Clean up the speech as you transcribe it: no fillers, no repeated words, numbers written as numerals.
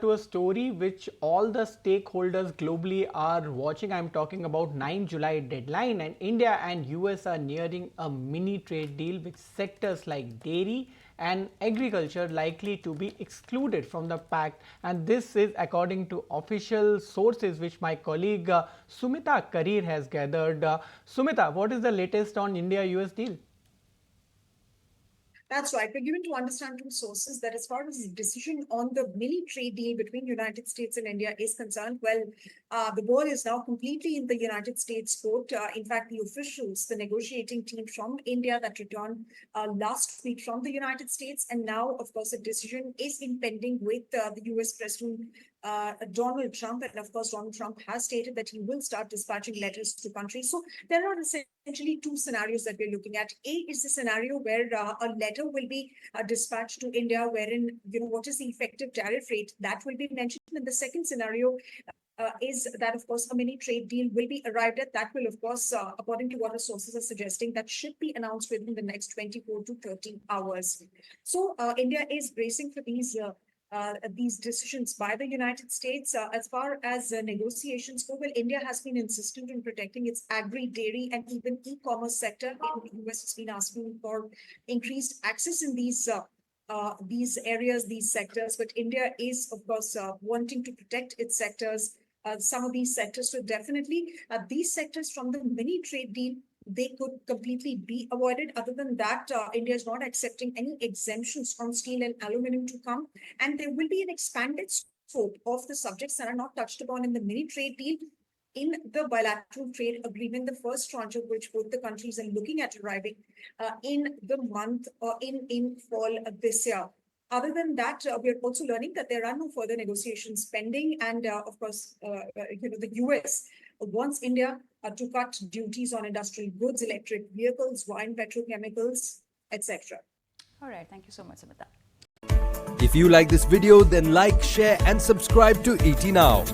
To a story which all the stakeholders globally are watching. I'm talking about 9 July deadline, and India and US are nearing a mini trade deal with sectors like dairy and agriculture likely to be excluded from the pact, and this is according to official sources which my colleague Sumita Karir has gathered. Sumita, what is the latest on India US deal? That's right. We're given to understand from sources that as far as the decision on the mini trade deal between United States and India is concerned, well, the ball is now completely in the United States court. In fact, the officials, the negotiating team from India that returned last week from the United States, and now, of course, a decision is impending with the US President Donald Trump. And of course, Donald Trump has stated that he will start dispatching letters to countries. So there are essentially two scenarios that we're looking at. A is the scenario where a letter will be dispatched to India, wherein, what is the effective tariff rate that will be mentioned. And the second scenario is that, of course, a mini trade deal will be arrived at. That will, of course, according to what the sources are suggesting, that should be announced within the next 24 to 30 hours. So India is bracing for these decisions by the United States. As far as negotiations go, well, India has been insistent in protecting its agri, dairy, and even e-commerce sector. And the US has been asking for increased access in these areas, these sectors. But India is, of course, wanting to protect its sectors. Some of these sectors, so definitely these sectors from the mini trade deal, they could completely be avoided. Other than that, India is not accepting any exemptions on steel and aluminum to come. And there will be an expanded scope of the subjects that are not touched upon in the mini trade deal in the bilateral trade agreement, the first tranche of which both the countries are looking at arriving in the month or in fall this year. Other than that, we are also learning that there are no further negotiations pending. And of course, the US wants India to cut duties on industrial goods, electric vehicles, wine, petrochemicals, etc. All right. Thank you so much, Samita. If you like this video, then like, share and subscribe to ET Now.